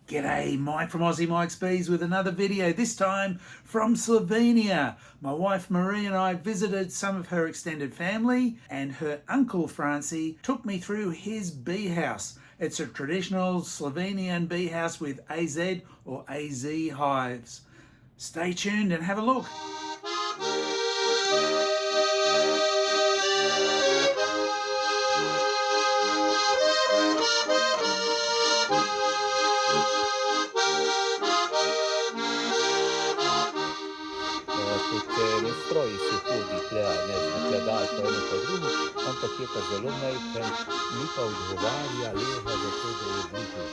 G'day, Mike from Aussie Mike's Bees with another video, this time from Slovenia. My wife Marie and I visited some of her extended family, and her uncle Franci took me through his bee house. It's a traditional Slovenian bee house with AZ or AZ hives. Stay tuned and have a look. Ne stroji se hodi tle, ne nakladali po eno po drugo, ampak je pa zelo majhen, mi pa odgovarja leha za to, da je blizu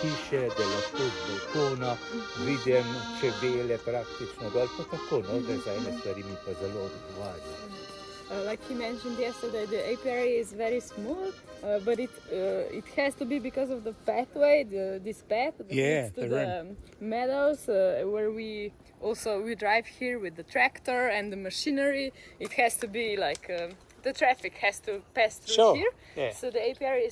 hiše, da lahko z balkona vidim čebele praktično dol, pa tako, no, da za ene stvari mi pa zelo odgovarja. Like he mentioned yesterday, the apiary is very small, but it has to be because of the pathway, this path that leads to the meadows, where we drive here with the tractor and the machinery. It has to be like the traffic has to pass through here. Yeah. So the apiary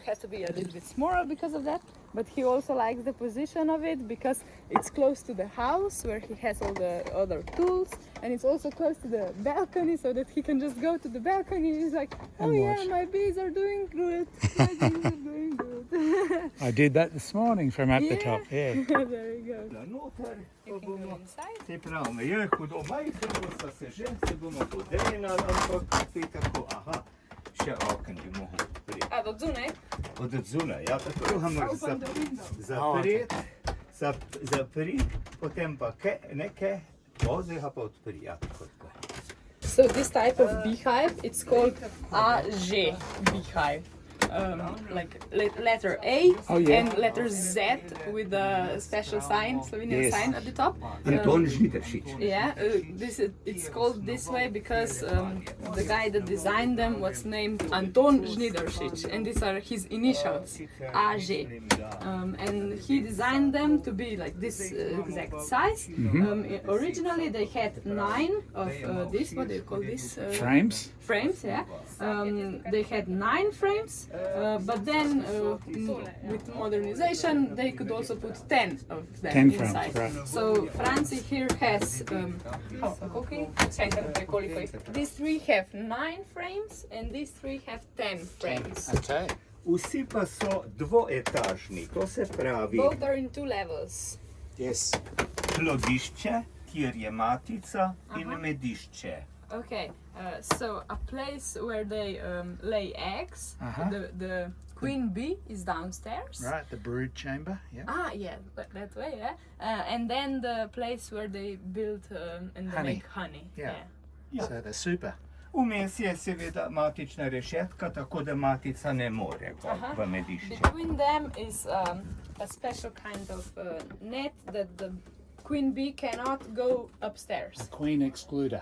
has to be a little bit smaller because of that. But he also likes the position of it because it's close to the house where he has all the other tools, and it's also close to the balcony so that he can just go to the balcony and he's like, oh yeah, my bees are doing good. My bees are doing good. I did that this morning from up the top, yeah. Very good. You can go inside. Se pravi, je hudo majhno, sta se že, se bomo podrenali, ampak je tako, aha, še okno bi mogel odpreti. A, od zunaj? Od zunaj, ja, tako ga moraš zapreti, potem pa nekaj, zdaj pa odpri, ja, tako. So this type of beehive, it's called AZ beehive. Like letter A and letter Z with a special sign, Slovenian sign at the top. Anton Žnideršič. Yeah, it's called this way because the guy that designed them was named Anton Žnideršič, and these are his initials, AZ. And he designed them to be like this exact size. Originally they had 9 of this, what do you call this? Frames? Frames, yeah. They had 9 frames, but then with modernization they could also put 10 of them 10 inside. frames, right. So Franci here has these 3 have 9 frames and these 3 have 10 frames. Okay. Vsi pa so dvoetažni, to se pravi. Both are in 2 levels. Yes. Plodišče, kjer je matica, in medišče. Okay, so a place where they lay eggs. The queen bee is downstairs. Right, the brood chamber, yeah. Ah, yeah, that way, yeah. And then the place where they build and they make honey. Yeah. So they're super. Vmes je seveda matična rešetka, tako da matica ne more v medišče. Between them is a special kind of net that the queen bee cannot go upstairs. A queen excluder.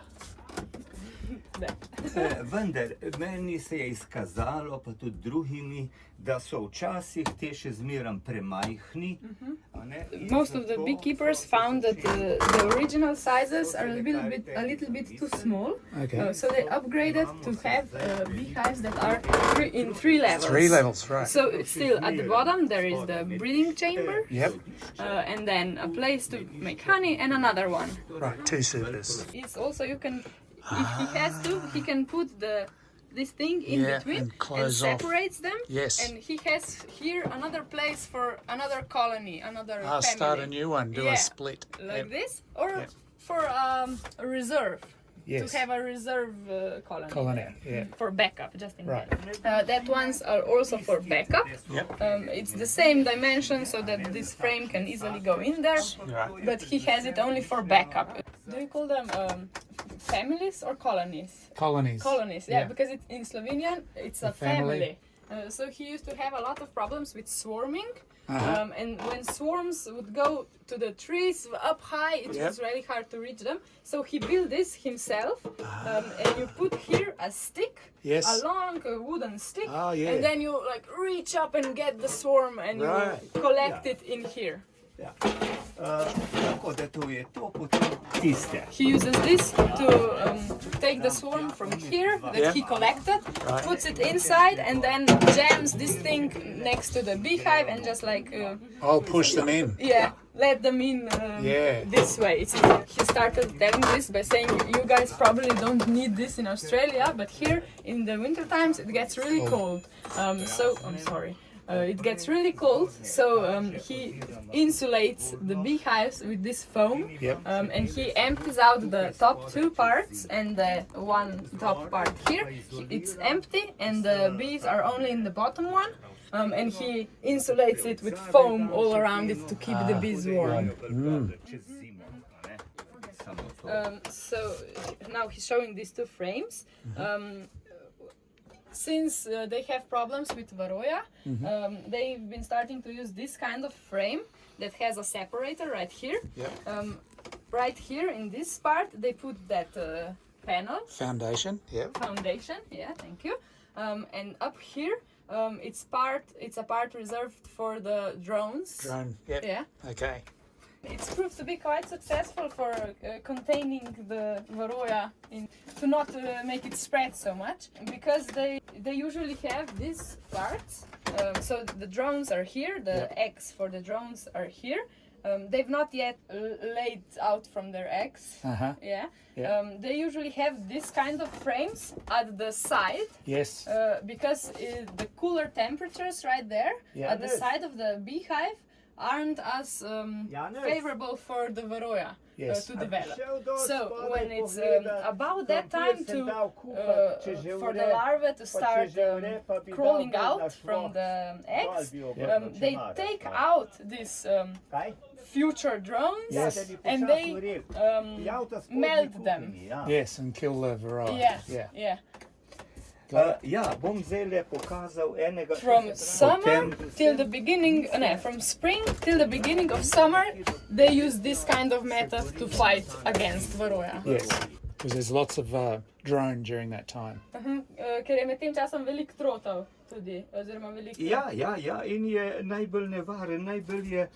Vendar, meni se je izkazalo, pa tudi drugimi, da so včasih te še zmeram premajhni. Most of the beekeepers found that the original sizes are a little bit too small. Okay. So they upgraded to have beehives that are in 3 levels. 3 levels, right. So still at the bottom there is the breeding chamber. Yep. And then a place to make honey and another one. Right, 2 supers. It's also, you can, if he has to, he can put this thing in between and separates them. Yes. And he has here another place for another colony, another family. Start a new one, do a split. Like this, or for a reserve. Yes. To have a reserve colony. Yeah. For backup, just in case. That ones are also for backup. Yep. It's the same dimension so that this frame can easily go in there, but he has it only for backup. Do you call them families or colonies? Colonies. Colonies, yeah. Because in Slovenian it's a family. So he used to have a lot of problems with swarming. And when swarms would go to the trees up high, it was really hard to reach them. So he built this himself, and you put here a stick, a long wooden stick, and then you like reach up and get the swarm and you collect it in here. Ja. Tako da to je to, potem tiste. He uses this to take the swarm from here that he collected, puts it inside, and then jams this thing next to the beehive and just like I'll push them in. let them in this way. He started telling this by saying, you guys probably don't need this in Australia, but here in the winter times it gets really cold. So I'm sorry. It gets really cold, so he insulates the beehives with this foam, and he empties out the top two parts and the one top part here. It's empty and the bees are only in the bottom one, and he insulates it with foam all around it to keep the bees warm. So now he's showing these two frames. Since they have problems with Varroa, they've been starting to use this kind of frame that has a separator right here. Right here in this part, they put that panel. Foundation. Foundation, thank you. And up here, it's a part reserved for the drones. Drone. Okay. It's proved to be quite successful for containing the Varroa to not make it spread so much, because they usually have these parts. So the drones are here, the eggs for the drones are here. They've not yet laid out from their eggs. They usually have this kind of frames at the side. Yes. Because the cooler temperatures right there at the side of the beehive aren't as favorable for the Varroa to develop. So when it's about that time for the larvae to start crawling out from the eggs, they take out these future drones and they melt them. Yes, and kill the Varroa. Bom zdaj pokazal enega. From summer till the beginning, from spring till the beginning of summer, they use this kind of method to fight against Varroa. Yes, because there's lots of drone during that time. Ker je med tem časom veliko trotov tudi, oziroma veliko. In je najbolj nevaren, najbolj je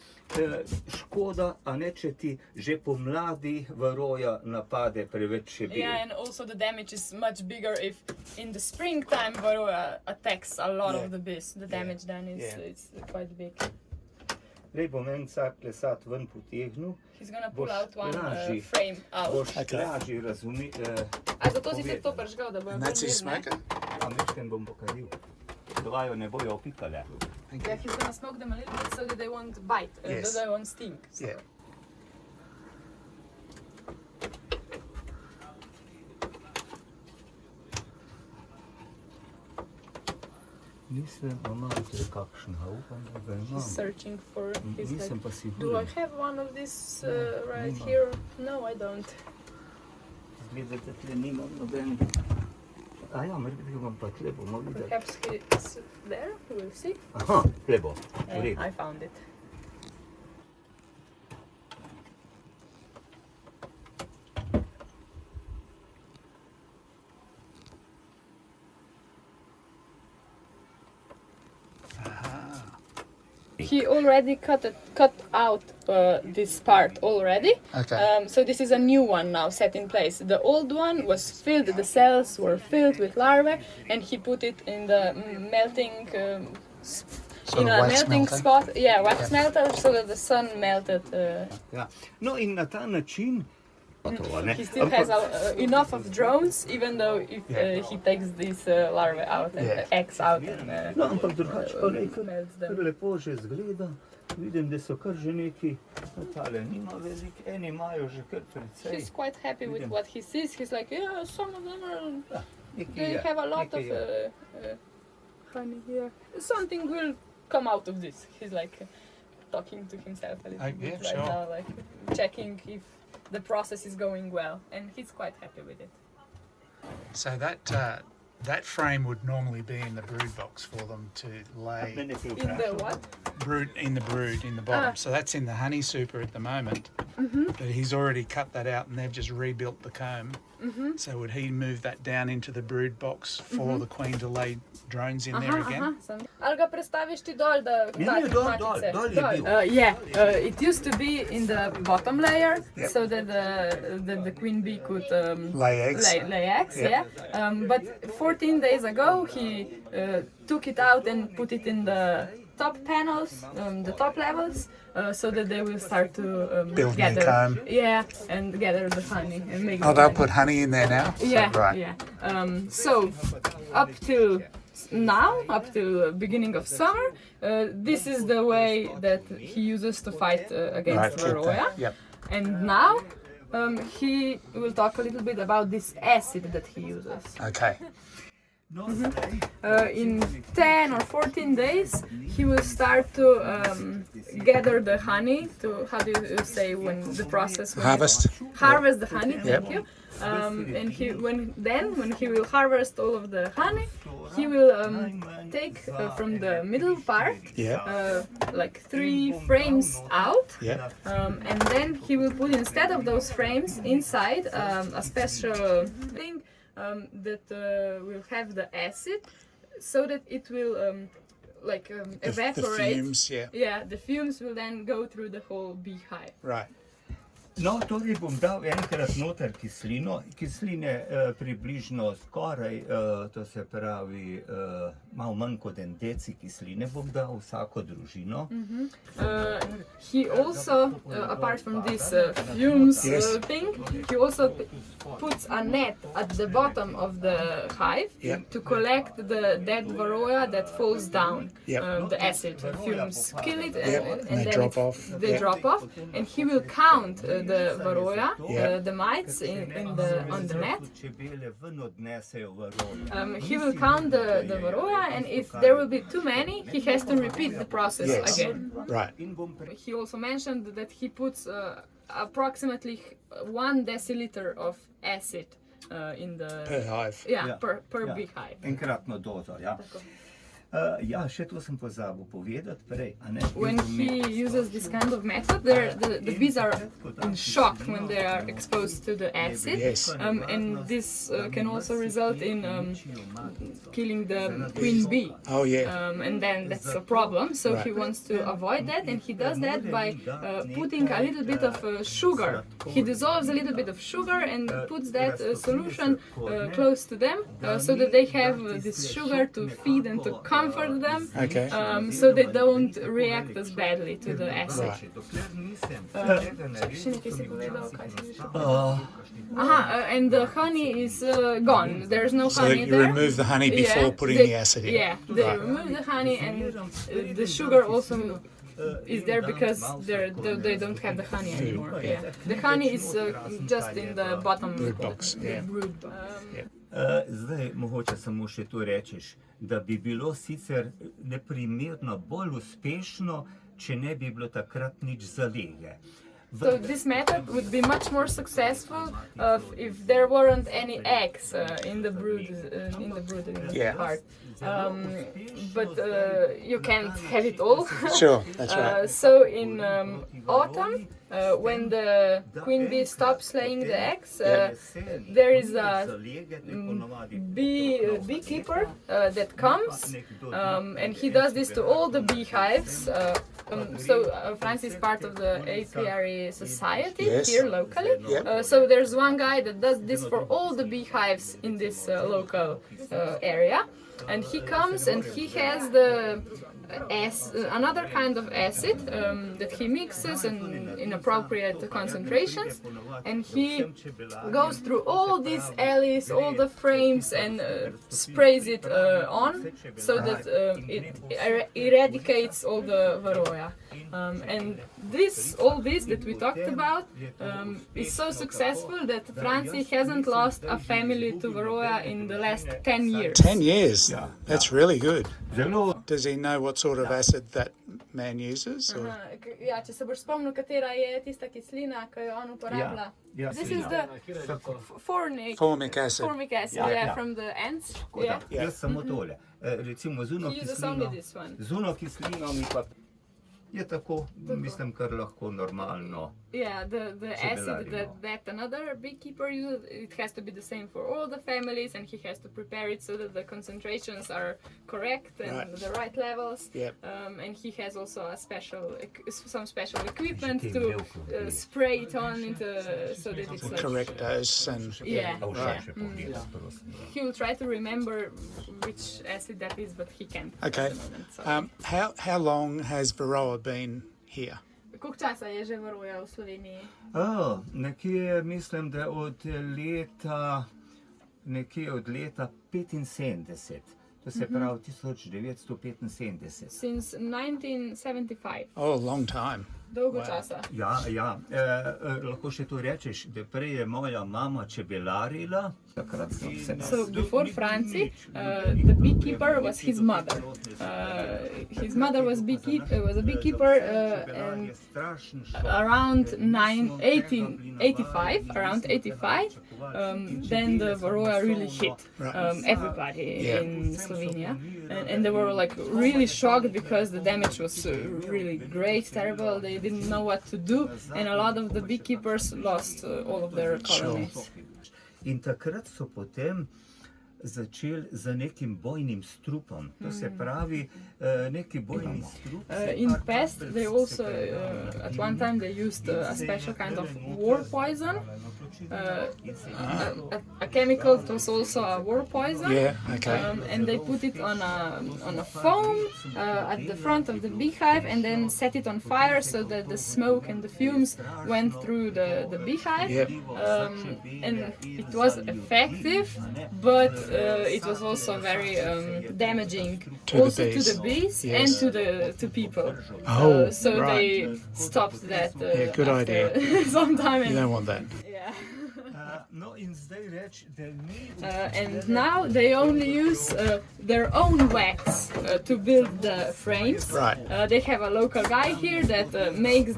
škoda, a ne, če ti že pomladi Varroa napade preveč čebel. And also the damage is much bigger if in the springtime Varroa attacks a lot of the bees. The damage then is quite big. Zdaj bom en vsak lesat ven potegnil. He's gonna pull out one frame out. Boš lažje razumel. A zato si tudi to pržgal, da bojo That's his smoker? A mečken bom pokazil. Dvajo ne bojo opikale. Yeah, he's gonna smoke them a little bit so that they won't bite, so they won't sting. So. Mislim, imam tukaj kakšen hauk, ampak ga imam. He's searching for his Nisem pa si Do I have one of these right here? No, I don't. Zgleda, da tle nimam noben. Morbiti ga bom pa tle bomo videli. Perhaps he's there, we'll see. Aha, tle bo. I found it. He already cut out this part already. Okay. So this is a new one now set in place. The old one was filled, the cells were filled with larvae, and he put it in the melting melting spot. Wax melter, so that the sun melted. No, in na ta način. He still has enough of drones, even though if he takes these larvae out and the eggs out and ampak drugače pa melts them. kar lepo že izgleda. Vidim, da so kar že neki, tale nima veliko, eni imajo že kar precej. He's quite happy with what he sees. He's like, some of them are, they have a lot of honey here. Something will come out of this. He's like talking to himself a little bit right now, like checking if the process is going well, and he's quite happy with it. So that frame would normally be in the brood box for them to lay. In the what? In the brood, in the bottom. So that's in the honey super at the moment. But he's already cut that out, and they've just rebuilt the comb So would he move that down into the brood box for the queen to lay drones in there again? Ali ga prestaviš ti dol, da Ne, dol je bil. It used to be in the bottom layer, so that the queen bee could Lay eggs. Lay eggs, but 14 days ago he took it out and put it in the top panels, the top levels, so that they will start to Build gather, their comb. and gather the honey and make. Oh, the they'll honey. put honey in there now? Right. So up till now, up till beginning of summer, this is the way that he uses to fight against Varroa. Yep. And now he will talk a little bit about this acid that he uses. Okay. In 10 or 14 days, he will start to gather the honey. To how do you say when the process? Harvest. Harvest the honey. Thank you. And when he will harvest all of the honey, he will take from the middle part, like 3 frames out, and then he will put instead of those frames inside a special thing that will have the acid, so that it will evaporate. The fumes, The fumes will then go through the whole beehive. Right. No, torej bom dal enkrat noter kislino. Kisline približno skoraj, to se pravi, malo manj kot 1 deci kisline bom dal vsako družino. He also, apart from this fumes thing, he also puts a net at the bottom of the hive to collect the dead Varroa that falls down. The acid fumes kill it, and they drop off. They drop off, and he will count the Varroa, the mites on the net. He will count the Varroa, and if there will be too many, he has to repeat the process again. Right. He also mentioned that he puts approximately 1 deciliter of acid in the Per hive. per beehive. Enkratno dozo, ja. Še to sem pozabil povedati prej. When he uses this kind of method, the bees are in shock when they are exposed to the acid, and this can also result in killing the queen bee. Oh yeah. And then that's a problem. So he wants to avoid that, and he does that by putting a little bit of sugar. He dissolves a little bit of sugar and puts that solution close to them, so that they have this sugar to feed and to comfort them, so they don't react as badly to the acid. And the honey is gone. There's no honey there. So you remove the honey before putting the acid in. Yeah, they remove the honey, and the sugar also is there because they don't have the honey anymore. The honey is just in the bottom brood box. Zdaj, mogoče samo še to rečeš, da bi bilo sicer neprimerno bolj uspešno, če ne bi bilo takrat nič zalege. So this method would be much more successful if there weren't any eggs in the brooding part. But you can't have it all. Sure, that's right. So in autumn, when the queen bee stops laying the eggs, there is a beekeeper that comes, and he does this to all the beehives. So France is part of the apiary society here locally. So there's one guy that does this for all the beehives in this local area, and he comes and he has the another kind of acid that he mixes in appropriate concentrations, and he goes through all these alleys, all the frames, and sprays it on, so that it eradicates all the Varroa. And all this that we talked about is so successful that Francie hasn't lost a family to Varroa in the last 10 years. 10 years? That's really good. Does he know what sort of acid that man uses? Or? Ja, če se boš spomnil, katera je tista kislina, ki jo on uporablja. This is the formic acid. Formic acid, from the ants. Jaz samo tole. Recimo z uno kislino mi pa je tako, mislim, kar lahko normalno. Yeah, the acid that another beekeeper uses, it has to be the same for all the families, and he has to prepare it so that the concentrations are correct and the right levels. Yep. And he has also a some special equipment to spray it on into so that it's like, Correct dose and He will try to remember which acid that is, but he can't. Okay. At the moment, so. How long has Varroa been here? Koliko časa je že Varroa v Sloveniji? Nekje mislim, da od leta 75. To se pravi 1975. Since 1975. Oh, long time. Dolgo časa. Ja. Lahko še to rečeš, da prej je moja mama čebelarila. So before Franci, the beekeeper was his mother. His mother was a beekeeper, and around 1885, then the Varroa really hit everybody in Slovenia, and they were like really shocked because the damage was really great, terrible. They didn't know what to do, and a lot of the beekeepers lost all of their colonies. In takrat so potem začeli z nekim bojnim strupom. To se pravi, neki bojni strup. In the past, they also, at one time, they used a special kind of war poison. A chemical that was also a war poison. Yeah, okay. And they put it on a foam at the front of the beehive, and then set it on fire so that the smoke and the fumes went through the beehive. Yep. And it was effective, but it was also very damaging to the bees and to people. So they stopped that. Good idea. Some time. You don't want that. Yeah. And now they only use their own wax to build the frames. Right. They have a local guy here that makes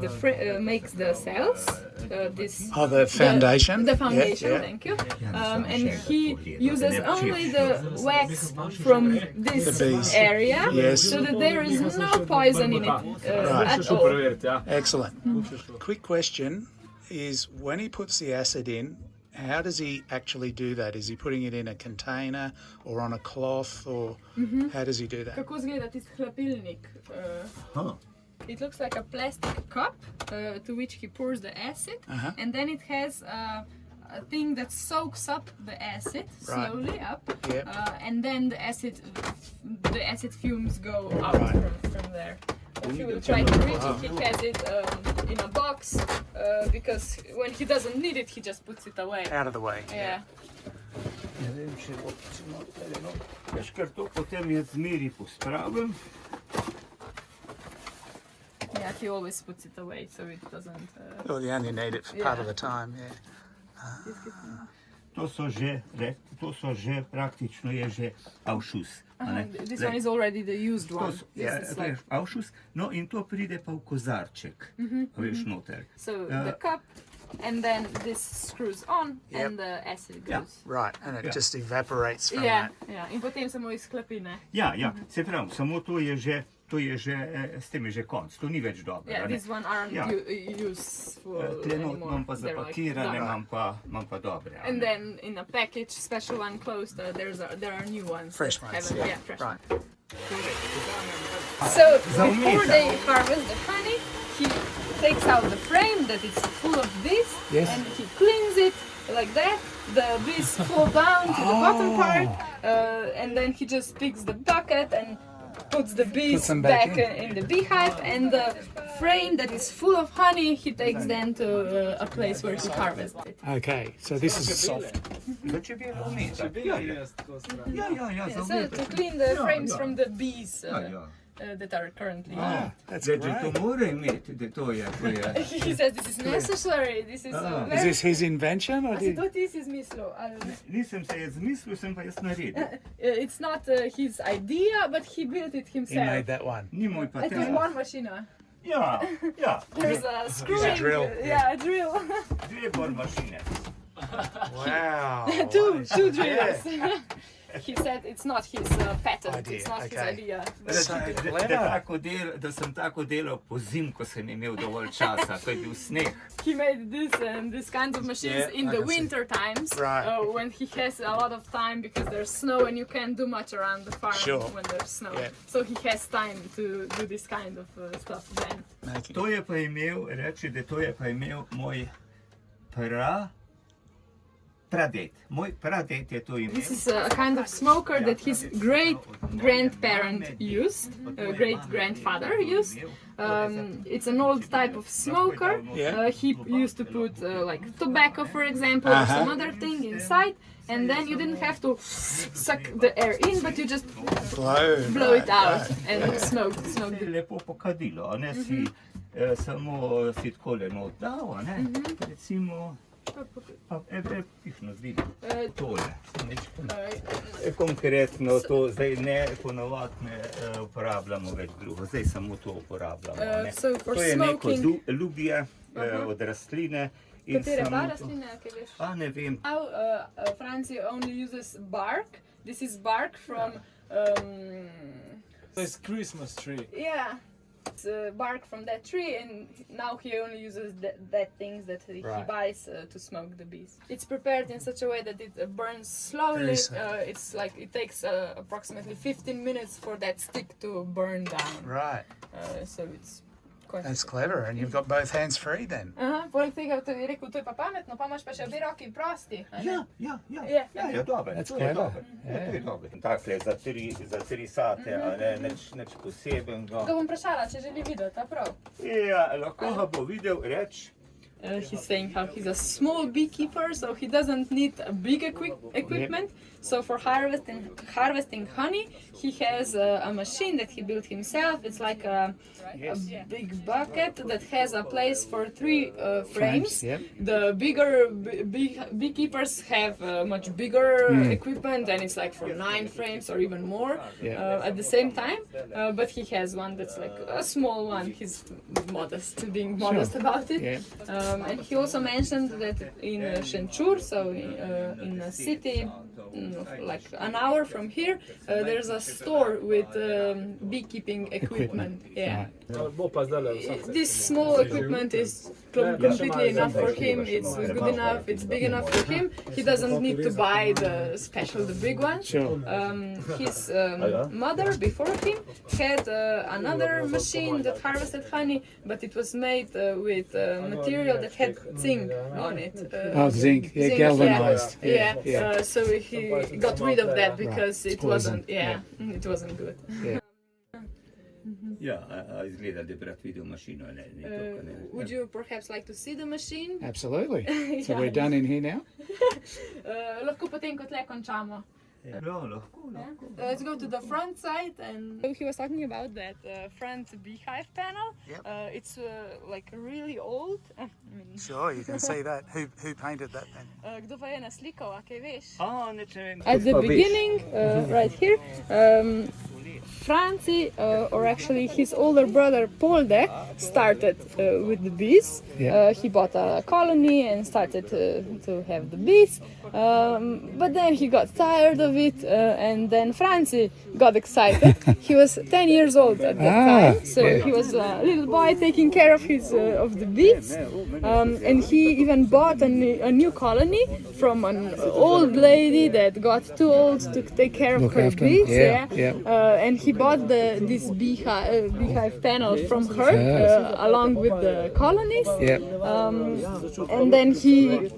the cells. The foundation. The foundation, yeah. Thank you. And he uses only the wax from this area, so that there is no poison in it at all. Excellent. Quick question is, when he puts the acid in, how does he actually do that? Is he putting it in a container or on a cloth, or how does he do that? Kako izgleda tisti hlapilnik? It looks like a plastic cup to which he pours the acid, and then it has a thing that soaks up the acid slowly up, and then the acid fumes go out from there. He will try to reach it. He has it in a box because when he doesn't need it, he just puts it away. Out of the way. Yeah. Ne vem, če bo veš, ker to potem jaz zmeri pospravim. Yeah, he always puts it away so it doesn't... Well, you only need it for part of the time, yeah. To so že praktično je že avšus. This one is already the used one. Avšus, no in to pride pa v kozarček, veš, noter. So the cup, and then this screws on, and the acid goes. Right, and it just evaporates from Yeah, that. yeah, in potem samo izklepi, ne? Ja, se pravi, samo to je že, s tem je že konc, to ni več dobro. Yeah, these one aren't useful Trenutno anymore. imam pa zapakirane, imam pa dobre. And then in a package, special one closed, there are new ones. Fresh ones, fresh. right. So before they harvest the honey, he takes out the frame that is full of bees, and he cleans it like that. The bees fall down to the bottom part, and then he just picks the bucket and puts the bees back in the beehive, and the frame that is full of honey he takes then to a place where he harvests it. Okay, so this is soft. So to clean the frames from the bees that are currently That's to great. mora imeti, da to je. He says this is necessary, this is Is this his invention, or A si to ti si izmislil? Nisem se jaz zmislil, sem pa jaz naredil. It's not his idea, but he built it he himself. made that one? Ni moj It was patent. one machine. Ja. There's a screwing. drill. Yeah, a drill. Dve bor mašine. Wow. Two drills. he said it's not his patent, it's not his idea. Da sem tako delal po zim, ko sem imel dovolj časa, ko je bil sneg. He made this kind of machines in the winter times, when he has a lot of time because there's snow and you can't do much around the farm when there's snow. So he has time to do this kind of stuff then. To je pa imel, reči, da to je pa imel moj praded. Moj praded je to imel. This is a kind of smoker that his great-grandparent used, great-grandfather used. It's an old type of smoker. He used to put like tobacco, for example, or some other thing inside, and then you didn't have to suck the air in, but you just blow it out and smoke the. Lepo pokadilo, a ne si samo si takole not dal, a ne, recimo. Pihno zvidi, tole, konkretno to zdaj ne ponovadi ne uporabljamo več drugo, zdaj samo to uporabljamo. To je neko ljubje od rastline. Katere pa rastline, kaj veš? Ne vem. France only uses bark. This is bark from... It's Christmas tree. Yeah. It's bark from that tree, and now he only uses that things that he buys to smoke the bees. It's prepared in such a way that it burns slowly. It's like it takes approximately 15 minutes for that stick to burn down. Right. So it's quite. That's clever, and you've got both hands free then. Poleg tega to je rekel, to je pa pametno, pa imaš pa še obe roki prosti. Ja, dobro. That's clever. To je dobro. Takle za 3 sate, a ne, nič posebenega. Ga bom vprašala, če želi videti, a prav? Ja, lahko ga bo videl, reč. He's saying how he's a small beekeeper, so he doesn't need a big equipment. So for harvesting honey, he has a machine that he built himself. It's like a big bucket that has a place for 3 frames. The bigger beekeepers have much bigger equipment, and it's like for 9 frames or even more at the same time. But he has one that's like a small one. He's being modest about it. And he also mentioned that in Šenčur, so in a city like an hour from here, there's a store with beekeeping equipment. This small equipment is completely enough for him. It's good enough. It's big enough for him. He doesn't need to buy the big one. His mother before him had another machine that harvested honey, but it was made with material that had zinc on it. Zinc, galvanized. So he got rid of that because it wasn't good. Izgleda, da bi rad videl mašino. Would you perhaps like to see the machine? Absolutely. So we're done in here now? Lahko potem, ko tle končamo. Let's go to the front side. And he was talking about that front beehive panel. It's like really old. Sure, you can see that. Who painted that then? Kdo pa je naslikal, a kaj veš? Nič ne vem. At the beginning, right here, Franci, or actually his older brother Polde, started with the bees. He bought a colony and started to have the bees. But then he got tired of it, and then Franci got excited. He was 10 years old at that time, so he was a little boy taking care of the bees. And he even bought a new colony from an old lady that got too old to take care of her bees. And he bought this beehive panel from her along with the colonies. And then he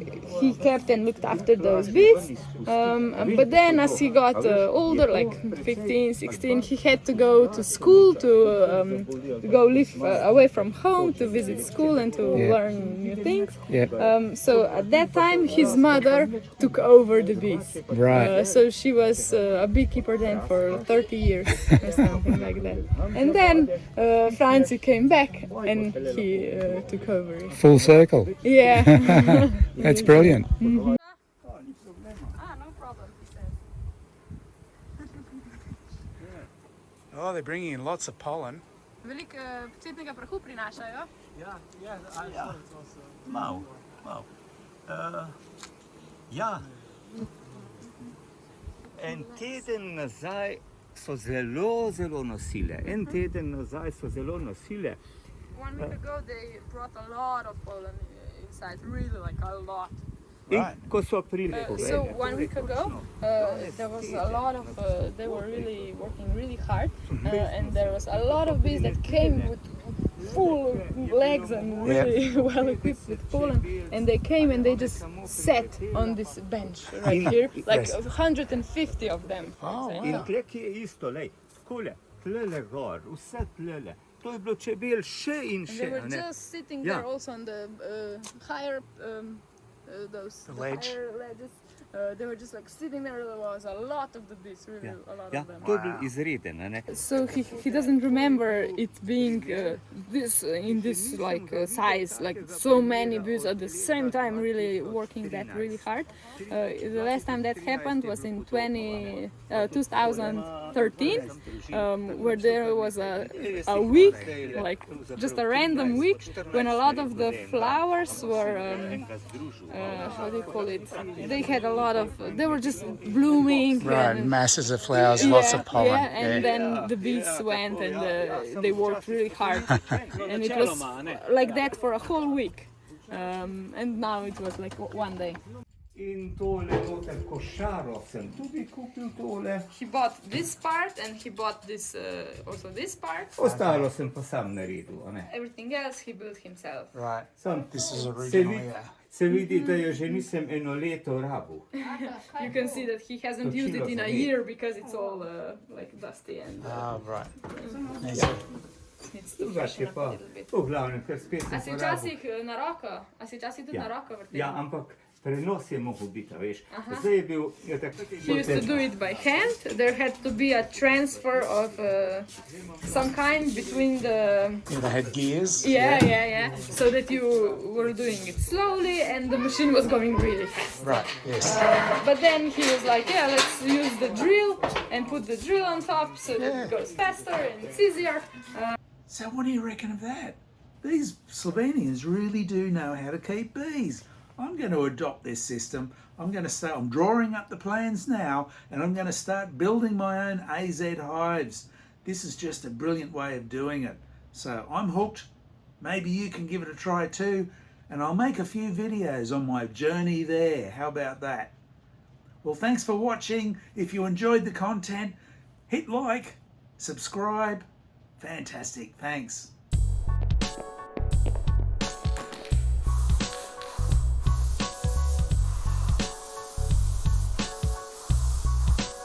kept and looked after those bees. But then as he got older, like 15, 16, he had to go to school, to go live away from home, to visit school and to learn new things. So at that time his mother took over the bees. So she was a beekeeper then for 30 years or something like that. And then Franci came back and he took over. Full circle. Yeah. That's brilliant. No problem, he says. Oh, they're bringing in lots of pollen. Veliko cvetnega prahu prinašajo. Malo. En teden nazaj so zelo, zelo nosile. En teden nazaj so zelo nosile. 1 week ago they brought a lot of pollen inside, really like a lot. In ko so prilegli. So 1 week ago there was a lot of, they were really working really hard and there was a lot of bees that came with full legs and really well equipped with pollen, and they came and they just sat on this bench right here, like 150 of them. In tle, ki je isto, lej, skole, tlele gor, vse tlele. To je bilo čebel še in še. They were just sitting there also on the higher, those higher ledges. They were just like sitting there. There was a lot of the bees, really a lot of them. To je bil izreden, ne? So he doesn't remember it being this in this like size, like so many bees at the same time, really working that really hard. The last time that happened was in 2013, where there was a week, like just a random week, when a lot of the flowers were how do you call it? They had a lot of, they were just blooming. Right, and, masses of flowers, lots of pollen. yeah, and then the bees went and they worked really hard, and it was like that for a whole week. And now it was like one day. In tole noter košaro sem tudi kupil tole. He bought this part and he bought this also this part. Ostalo sem pa sam naredil, a ne? Everything else he built himself. Right. Sam This is original, se vidi, da jo že nisem eno leto rabil. You can see that he hasn't used it in a year because it's all like dusty and right. needs to freshen up a little bit. V glavnem, ker spet A sem si porabil. včasih na roko? A si včasih tudi na roko vrtel? Ja, ampak prenos je mogel biti, a veš. Zdaj je bil, ja, tako. He used to do it by hand. There had to be a transfer of some kind between the... Yeah, they had gears. Yeah. So that you were doing it slowly and the machine was going really fast. Right, yes. But then he was like, yeah, let's use the drill and put the drill on top so that it goes faster and it's easier. So what do you reckon of that? These Slovenians really do know how to keep bees. I'm going to adopt this system. I'm drawing up the plans now, and I'm going to start building my own AZ hives. This is just a brilliant way of doing it. So I'm hooked. Maybe you can give it a try too, and I'll make a few videos on my journey there. How about that? Well, thanks for watching. If you enjoyed the content, hit like, subscribe. Fantastic. Thanks.